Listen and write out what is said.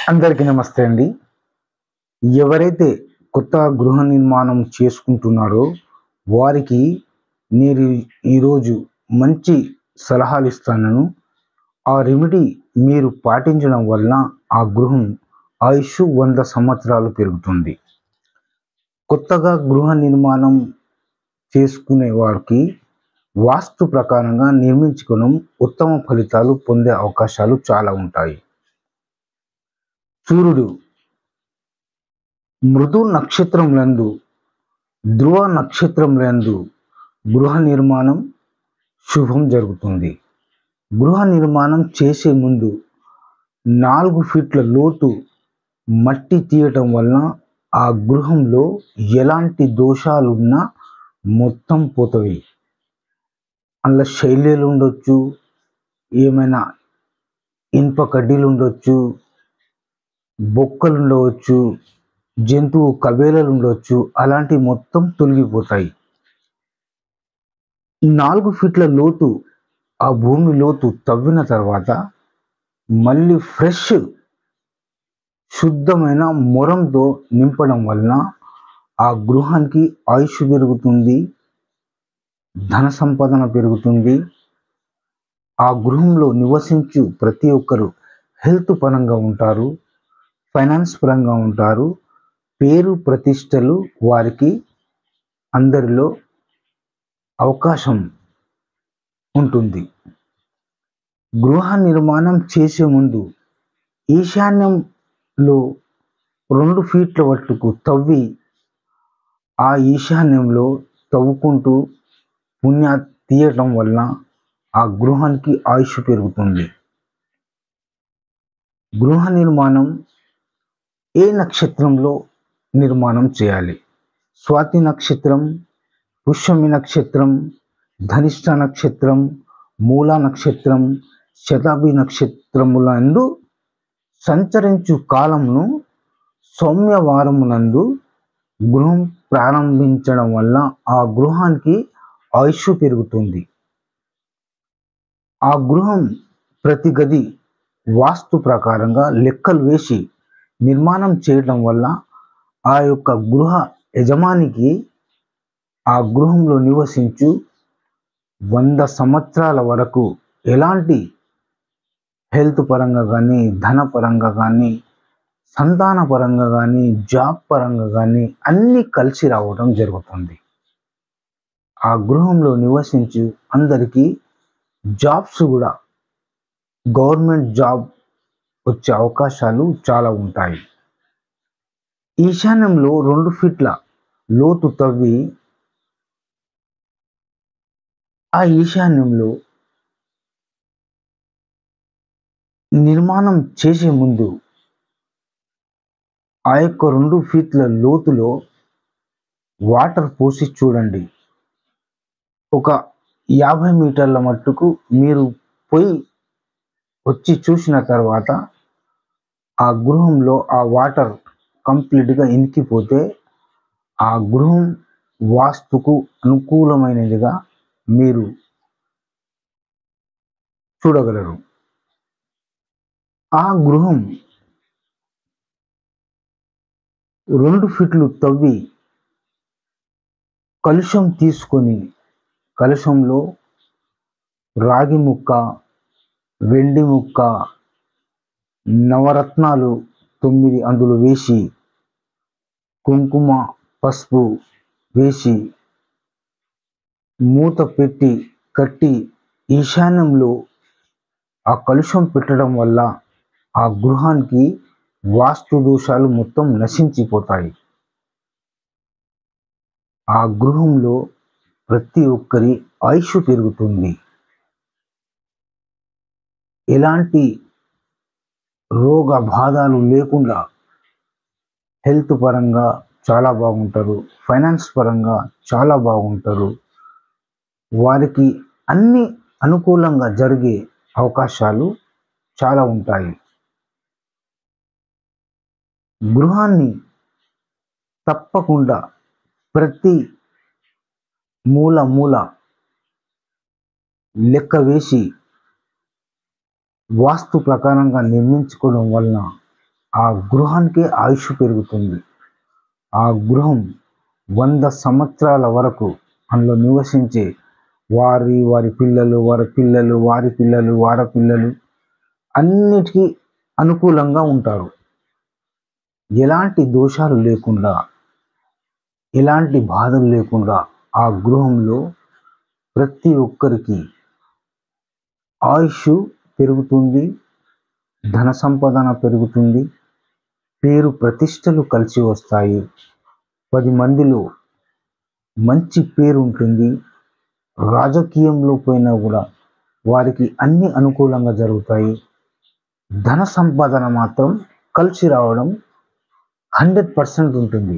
అందరికీ నమస్తే అండి. ఎవరైతే కొత్త గృహ నిర్మాణం చేసుకుంటున్నారో వారికి నేను ఈరోజు మంచి సలహాలు ఇస్తాను. ఆ రెమెడీ మీరు పాటించడం వలన ఆ గృహం ఆయుష్ 100 సంవత్సరాలు పెరుగుతుంది. కొత్తగా గృహ నిర్మాణం చేసుకునే వారికి వాస్తు ప్రకారంగా నిర్మించుకోవడం ఉత్తమ ఫలితాలు పొందే అవకాశాలు చాలా ఉంటాయి. సూర్యుడు మృదు నక్షత్రములందు ధ్రువ నక్షత్రములందు గృహ నిర్మాణం శుభం జరుగుతుంది. గృహ నిర్మాణం చేసే ముందు 4 ఫీట్ల లోతు మట్టి తీయటం వలన ఆ గృహంలో ఎలాంటి దోషాలున్నా మొత్తం పోతాయి. అందులో శైలిలు ఉండొచ్చు, ఏమైనా ఇనుప కడ్డీలు ఉండొచ్చు, బొక్కలు ఉండవచ్చు, జంతువు కబేలలు ఉండొచ్చు, అలాంటివి మొత్తం తొలగిపోతాయి. 4 ఫీట్ల లోతు ఆ భూమి లోతు తవ్విన తర్వాత మళ్ళీ ఫ్రెష్ శుద్ధమైన మొరంతో నింపడం వలన ఆ గృహానికి ఆయుష్ పెరుగుతుంది, ధన సంపాదన పెరుగుతుంది. ఆ గృహంలో నివసించు ప్రతి ఒక్కరు హెల్త్ పరంగా ఉంటారు, ఫైనాన్స్ పరంగా ఉంటారు, పేరు ప్రతిష్టలు వారికి అందరిలో అవకాశం ఉంటుంది. గృహ నిర్మాణం చేసే ముందు ఈశాన్యంలో 2 ఫీట్ల వట్టుకు తవ్వి ఆ ఈశాన్యంలో తవ్వుకుంటూ పుణ్య తీయటం వలన ఆ గృహానికి ఆయుష్ పెరుగుతుంది. గృహ నిర్మాణం ఏ నక్షత్రంలో నిర్మాణం చేయాలి? స్వాతి నక్షత్రం, పుష్యమి నక్షత్రం, ధనిష్ట నక్షత్రం, మూల నక్షత్రం, శతాభి నక్షత్రములందు సంచరించు కాలంను సౌమ్యవారమునందు గృహం ప్రారంభించడం వల్ల ఆ గృహానికి ఆయుష్ పెరుగుతుంది. ఆ గృహం ప్రతి గది వాస్తు ప్రకారంగా లెక్కలు వేసి నిర్మాణం చేయడం వల్ల ఆ యొక్క గృహ యజమానికి ఆ గృహంలో నివసించు 100 సంవత్సరాల వరకు ఎలాంటి హెల్త్ పరంగా కానీ, ధన పరంగా కానీ, సంతాన పరంగా కానీ, జాబ్ పరంగా కానీ అన్నీ కలిసి రావడం జరుగుతుంది. ఆ గృహంలో నివసించు అందరికీ జాబ్స్ కూడా గవర్నమెంట్ జాబ్ వచ్చే అవకాశాలు చాలా ఉంటాయి. ఈశాన్యంలో 2 ఫీట్ల లోతు తవ్వి ఆ ఈశాన్యంలో నిర్మాణం చేసే ముందు ఆ యొక్క 2 ఫీట్ల లోతులో వాటర్ పోసి చూడండి. ఒక 50 మీటర్ల మట్టుకు మీరు పోయి వచ్చి చూసిన తర్వాత ఆ గృహంలో ఆ వాటర్ కంప్లీట్గా ఇంకిపోతే ఆ గృహం వాస్తుకు అనుకూలమైనదిగా మీరు చూడగలరు. ఆ గృహం 2 ఫీట్లు తవ్వి కలుషం తీసుకొని కలుషంలో రాగి ముక్క, వెండి ముక్క, నవరత్నాలు 9 అందులో వేసి కుంకుమ పసుపు వేసి మూత పెట్టి కట్టి ఈశాన్యంలో ఆ కలుషం పెట్టడం వల్ల ఆ గృహానికి వాస్తు దోషాలు మొత్తం నశించిపోతాయి. ఆ గృహంలో ప్రతి ఒక్కరి ఆయుష్ పెరుగుతుంది. ఎలాంటి రోగ బాధలు లేకుండా హెల్త్ పరంగా చాలా బాగుంటారు, ఫైనాన్స్ పరంగా చాలా బాగుంటారు. వారికి అన్ని అనుకూలంగా జరిగే అవకాశాలు చాలా ఉంటాయి. గృహాన్ని తప్పకుండా ప్రతి మూల లెక్క వేసి వాస్తు ప్రకారంగా నిర్మించుకోవడం వలన ఆ గృహానికి ఆయుష్ పెరుగుతుంది. ఆ గృహం 100 సంవత్సరాల వరకు అందులో నివసించే వారి పిల్లలు, వారి పిల్లలు, వారి పిల్లలు, వారి పిల్లలు అన్నిటికీ అనుకూలంగా ఉంటారు. ఎలాంటి దోషాలు లేకుండా, ఎలాంటి బాధలు లేకుండా ఆ గృహంలో ప్రతి ఒక్కరికి ఆయుష్ పెరుగుతుంది, ధన సంపాదన పెరుగుతుంది, పేరు ప్రతిష్టలు కలిసి వస్తాయి. 10 మందిలో మంచి పేరు ఉంటుంది. రాజకీయంలో పోయినా కూడా వారికి అన్ని అనుకూలంగా జరుగుతాయి. ధన సంపాదన మాత్రం కలిసి రావడం 100% ఉంటుంది.